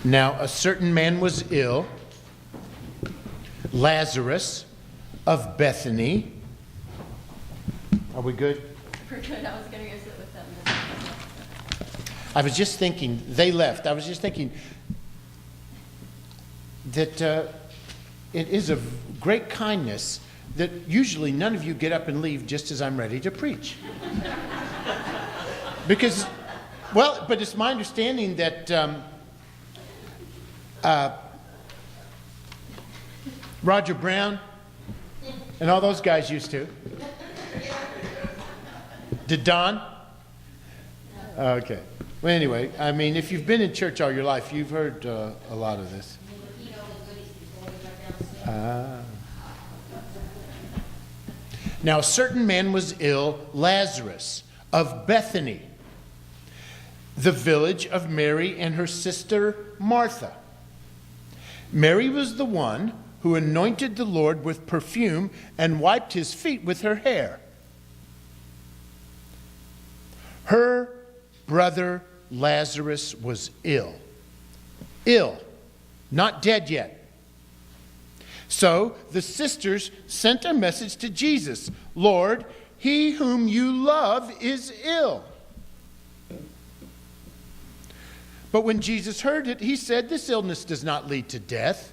Now a certain man was ill, Lazarus of Bethany. Are we good? We're good. I was going to go sit with them. I was just thinking, they left. I was just thinking that it is of great kindness that usually none of you get up and leave just as I'm ready to preach. Because, well, but it's my understanding that Roger Brown and all those guys used to. Did Don? Okay. Well, anyway, I mean, if you've been in church all your life, you've heard a lot of this. Now, a certain man was ill, Lazarus of Bethany, the village of Mary and her sister Martha. Mary was the one who anointed the Lord with perfume and wiped his feet with her hair. Her brother Lazarus was ill. Ill, not dead yet. So the sisters sent a message to Jesus, "Lord, he whom you love is ill." But when Jesus heard it, he said, "This illness does not lead to death.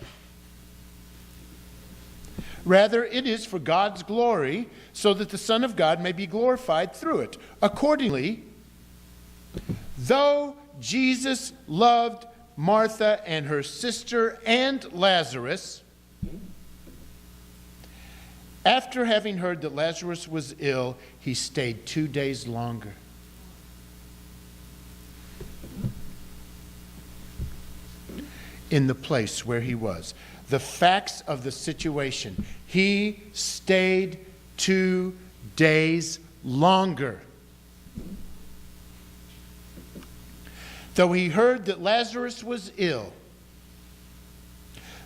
Rather, it is for God's glory, so that the Son of God may be glorified through it." Accordingly, though Jesus loved Martha and her sister and Lazarus, after having heard that Lazarus was ill, he stayed 2 days longer. In the place where he was. The facts of the situation. He stayed 2 days longer. Though he heard that Lazarus was ill,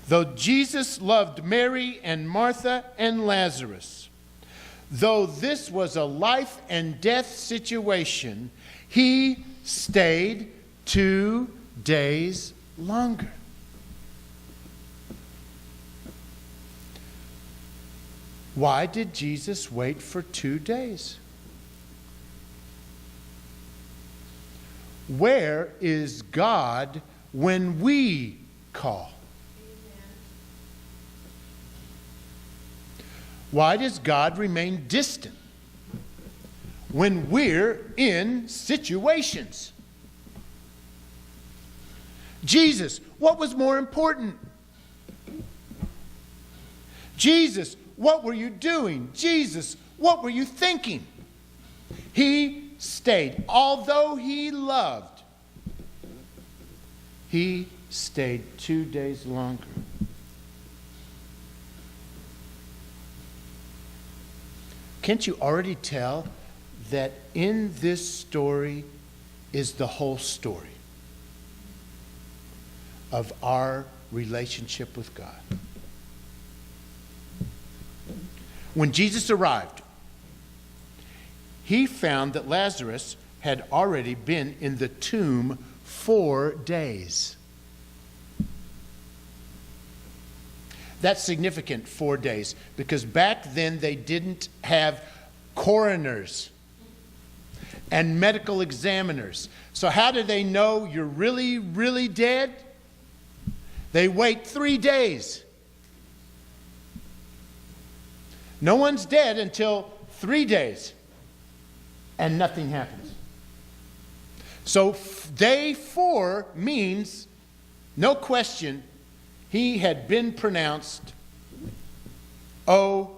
though Jesus loved Mary and Martha and Lazarus, though this was a life and death situation, he stayed 2 days longer. Why did Jesus wait for 2 days? Where is God when we call? Why does God remain distant when we're in situations? Jesus, what was more important? Jesus, what were you doing? Jesus, what were you thinking? He stayed. Although he loved, he stayed 2 days longer. Can't you already tell that in this story is the whole story of our relationship with God? When Jesus arrived, he found that Lazarus had already been in the tomb 4 days. That's significant, 4 days, because back then they didn't have coroners and medical examiners. So how do they know you're really, really dead? They wait 3 days. No one's dead until 3 days, and nothing happens. So day 4 means, no question, he had been pronounced OPD,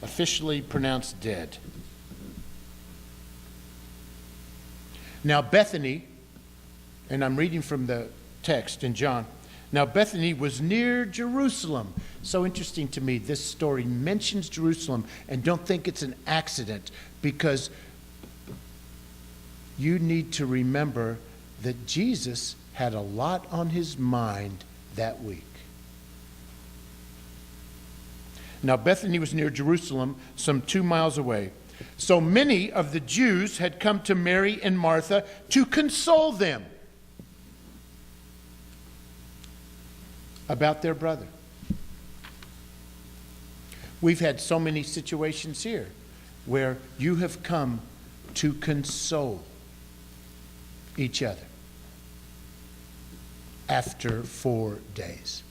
officially pronounced dead. Now Bethany, and I'm reading from the text in John, now Bethany was near Jerusalem. So interesting to me, this story mentions Jerusalem, and don't think it's an accident, because you need to remember that Jesus had a lot on his mind that week. Now Bethany was near Jerusalem, some 2 miles away. So many of the Jews had come to Mary and Martha to console them about their brother. We've had so many situations here where you have come to console each other after 4 days.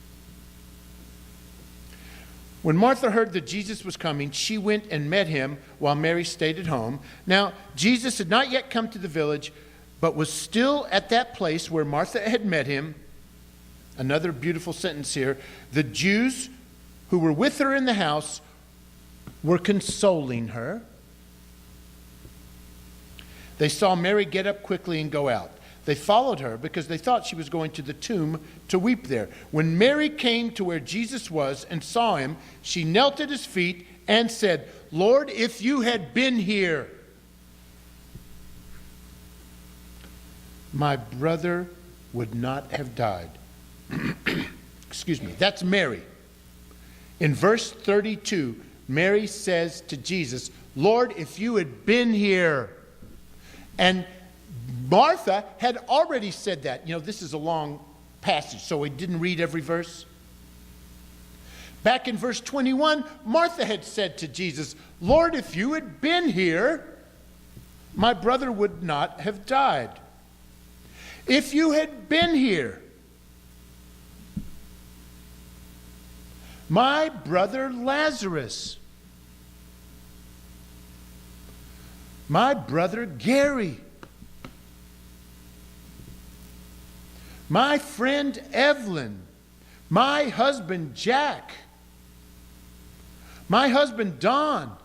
When Martha heard that Jesus was coming, she went and met him while Mary stayed at home. Now, Jesus had not yet come to the village, but was still at that place where Martha had met him. Another beautiful sentence here. The Jews who were with her in the house were consoling her. They saw Mary get up quickly and go out. They followed her because they thought she was going to the tomb to weep there. When Mary came to where Jesus was and saw him, she knelt at his feet and said, "Lord, if you had been here, my brother would not have died." Excuse me. That's Mary. In verse 32, Mary says to Jesus, "Lord, if you had been here." And Martha had already said that. You know, this is a long passage, so we didn't read every verse. Back in verse 21, Martha had said to Jesus, "Lord, if you had been here, my brother would not have died." If you had been here, my brother Lazarus, my brother Gary, my friend Evelyn, my husband Jack, my husband Don,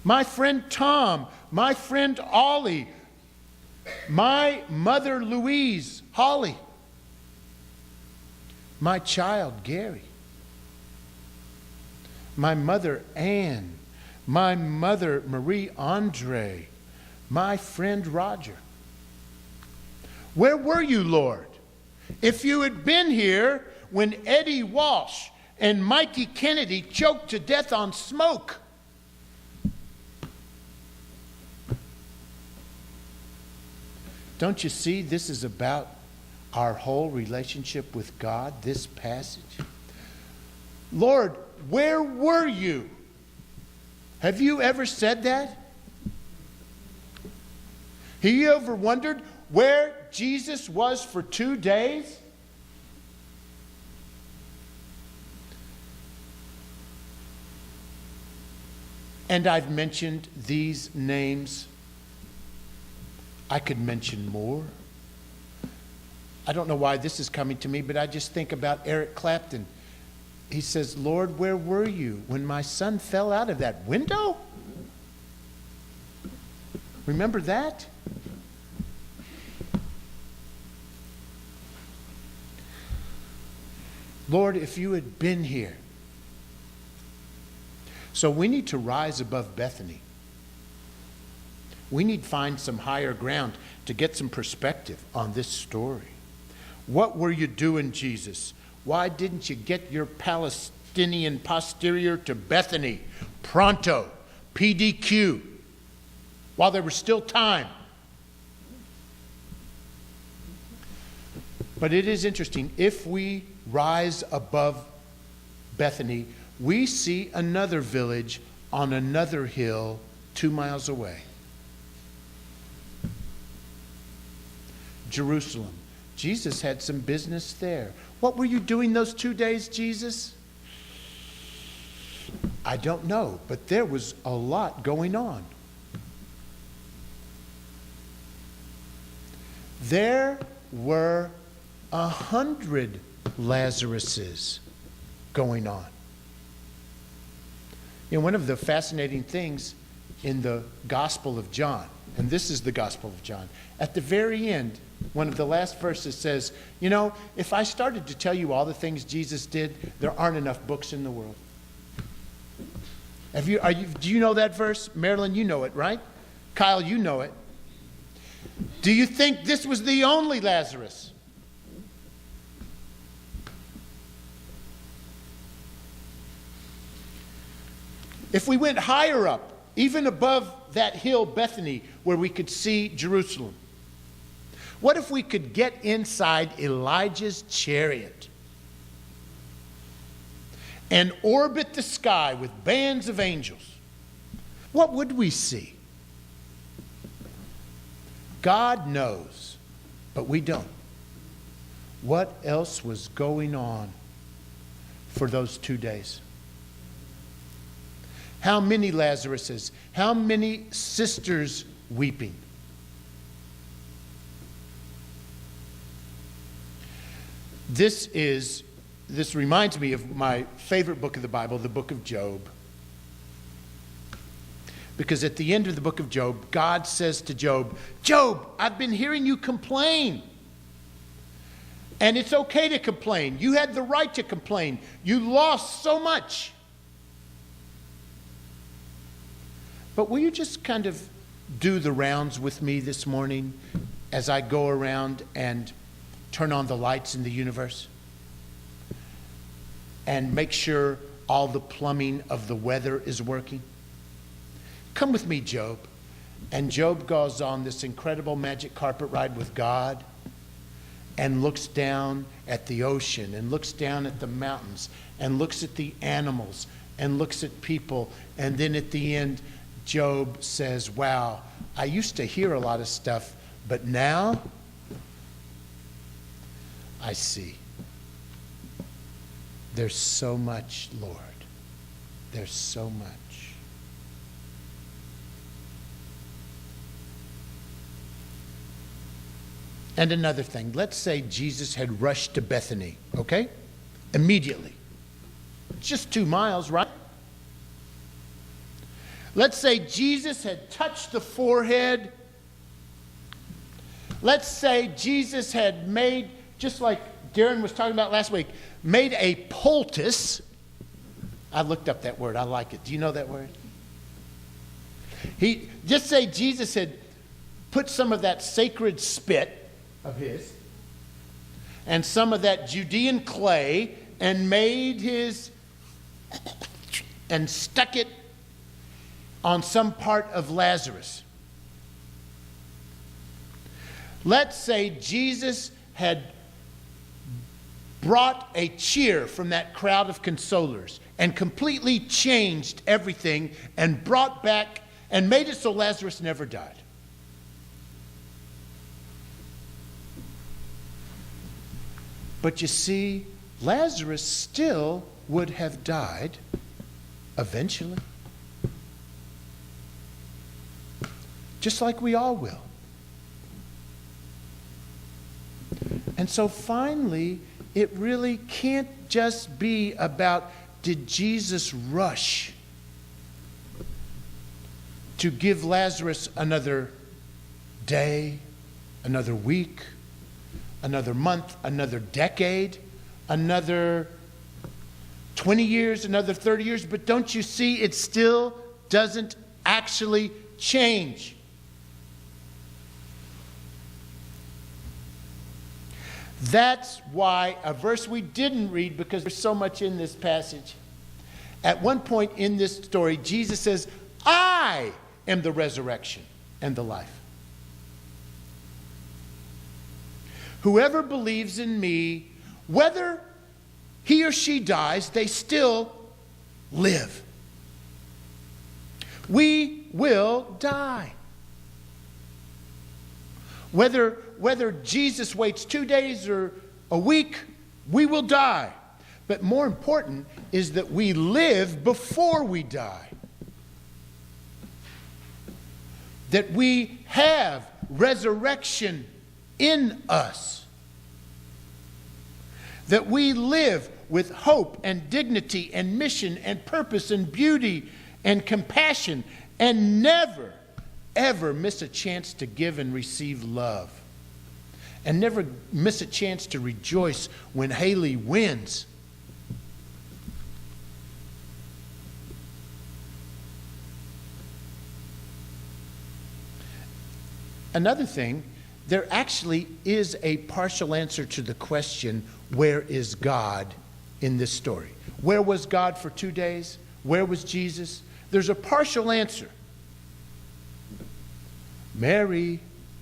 my friend Tom, my friend Ollie, my mother Louise, Holly, my child Gary, my mother Ann, my mother Marie Andre, my friend Roger. Where were you, Lord? If you had been here when Eddie Walsh and Mikey Kennedy choked to death on smoke. Don't you see this is about our whole relationship with God, this passage? Lord, where were you? Have you ever said that? Have you ever wondered where Jesus was for 2 days? And I've mentioned these names. I could mention more. I don't know why this is coming to me, but I just think about Eric Clapton. He says, "Lord, where were you when my son fell out of that window?" Remember that? Lord, if you had been here. So we need to rise above Bethany. We need to find some higher ground to get some perspective on this story. What were you doing, Jesus? Why didn't you get your Palestinian posterior to Bethany pronto, PDQ, while there was still time? But it is interesting. If we rise above Bethany, we see another village on another hill 2 miles away. Jerusalem. Jesus had some business there. What were you doing those 2 days, Jesus? I don't know, but there was a lot going on. There were 100 Lazaruses going on. You know, one of the fascinating things in the Gospel of John, and this is the Gospel of John, at the very end, one of the last verses says, you know, if I started to tell you all the things Jesus did, there aren't enough books in the world. Do you know that verse? Marilyn, you know it, right? Kyle, you know it. Do you think this was the only Lazarus? If we went higher up, even above that hill, Bethany, where we could see Jerusalem, what if we could get inside Elijah's chariot and orbit the sky with bands of angels? What would we see? God knows, but we don't. What else was going on for those 2 days? How many Lazaruses? How many sisters weeping? This reminds me of my favorite book of the Bible, the book of Job. Because at the end of the book of Job, God says to Job, Job, I've been hearing you complain. And it's okay to complain. You had the right to complain. You lost so much. But will you just kind of do the rounds with me this morning as I go around and turn on the lights in the universe? And make sure all the plumbing of the weather is working? Come with me, Job. And Job goes on this incredible magic carpet ride with God and looks down at the ocean and looks down at the mountains and looks at the animals and looks at people. And then at the end, Job says, wow, I used to hear a lot of stuff, but now I see. There's so much, Lord. There's so much. And another thing, let's say Jesus had rushed to Bethany, okay? Immediately. It's just 2 miles, right? Let's say Jesus had touched the forehead. Let's say Jesus had made, just like Darren was talking about last week, made a poultice. I looked up that word. I like it. Do you know that word? Just say Jesus had put some of that sacred spit of his and some of that Judean clay and made and stuck it on some part of Lazarus. Let's say Jesus had brought a cheer from that crowd of consolers and completely changed everything and brought back and made it so Lazarus never died. But you see, Lazarus still would have died eventually. Just like we all will. And so finally, it really can't just be about, did Jesus rush to give Lazarus another day, another week, another month, another decade, another 20 years, another 30 years, but don't you see it still doesn't actually change? That's why a verse we didn't read, because there's so much in this passage. At one point in this story, Jesus says, I am the resurrection and the life. Whoever believes in me, whether he or she dies, they still live. We will die. Whether Jesus waits 2 days or a week, we will die. But more important is that we live before we die. That we have resurrection in us. That we live with hope and dignity and mission and purpose and beauty and compassion and never, ever miss a chance to give and receive love. And never miss a chance to rejoice when Haley wins. Another thing, there actually is a partial answer to the question, where is God in this story? Where was God for 2 days? Where was Jesus? There's a partial answer. Mary,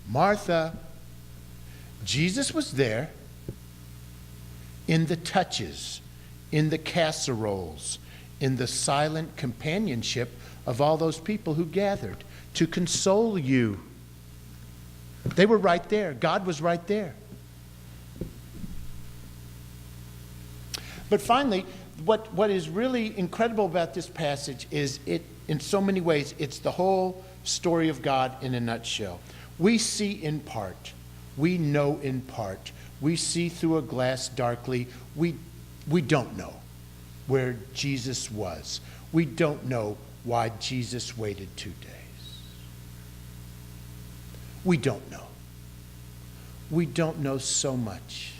Martha. Jesus was there in the touches, in the casseroles, in the silent companionship of all those people who gathered to console you. They were right there. God was right there. But finally, what is really incredible about this passage is it, in so many ways, it's the whole story of God in a nutshell. We see in part. We know in part. We see through a glass darkly. We don't know where Jesus was. We don't know why Jesus waited 2 days. We don't know. We don't know so much.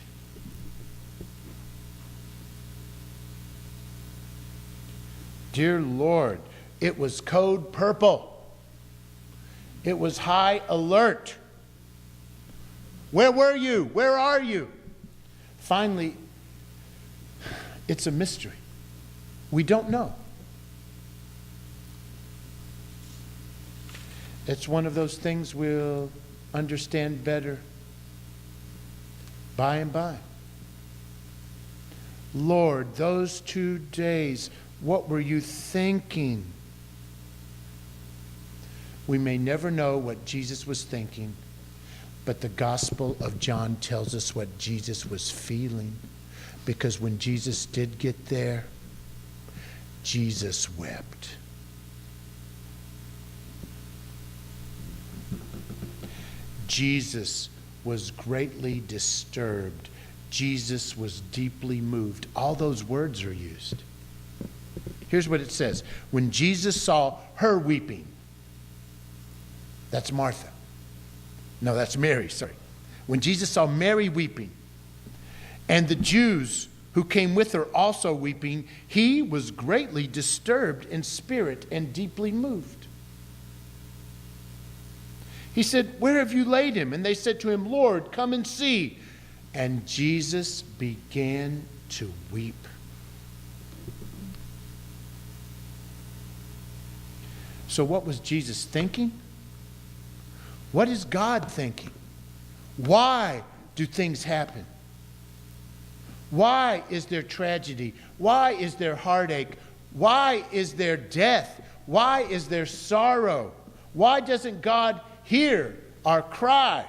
Dear Lord, it was code purple. It was high alert. Where were you? Where are you? Finally, it's a mystery. We don't know. It's one of those things we'll understand better by and by. Lord, those 2 days, what were you thinking? We may never know what Jesus was thinking, but the Gospel of John tells us what Jesus was feeling. Because when Jesus did get there, Jesus wept. Jesus was greatly disturbed. Jesus was deeply moved. All those words are used. Here's what it says. When Jesus saw her weeping, that's Martha. No, that's Mary, sorry. When Jesus saw Mary weeping, and the Jews who came with her also weeping, he was greatly disturbed in spirit and deeply moved. He said, "Where have you laid him?" And they said to him, "Lord, come and see." And Jesus began to weep. So what was Jesus thinking? What is God thinking? Why do things happen? Why is there tragedy? Why is there heartache? Why is there death? Why is there sorrow? Why doesn't God hear our cry?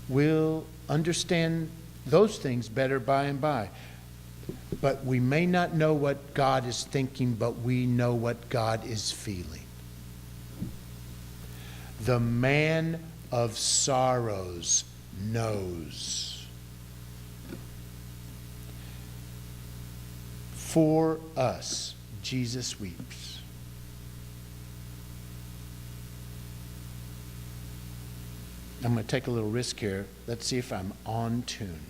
We'll understand those things better by and by. But we may not know what God is thinking, but we know what God is feeling. The man of sorrows knows. For us, Jesus weeps. I'm going to take a little risk here. Let's see if I'm on tune.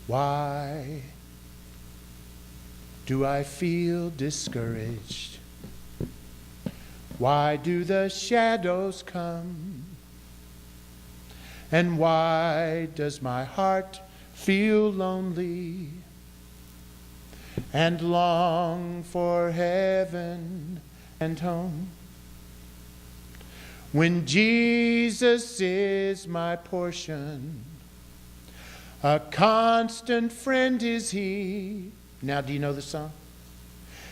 Why do I feel discouraged? Why do the shadows come? And why does my heart feel lonely and long for heaven and home? When Jesus is my portion, a constant friend is he. Now, do you know the song?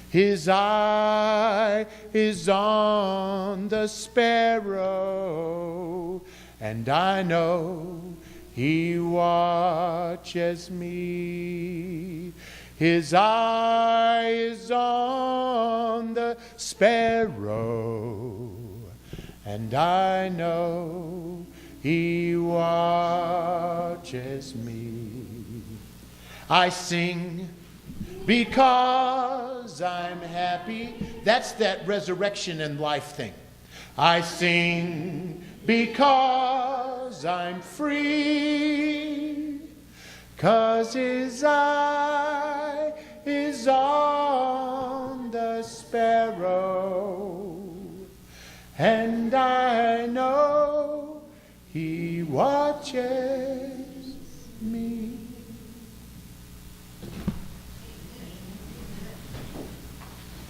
His eye is on the sparrow, and I know he watches me. His eye is on the sparrow, and I know he watches me. I sing because I'm happy. That's that resurrection and life thing. I sing because I'm free. 'Cause his eye is on the sparrow, and I know he watches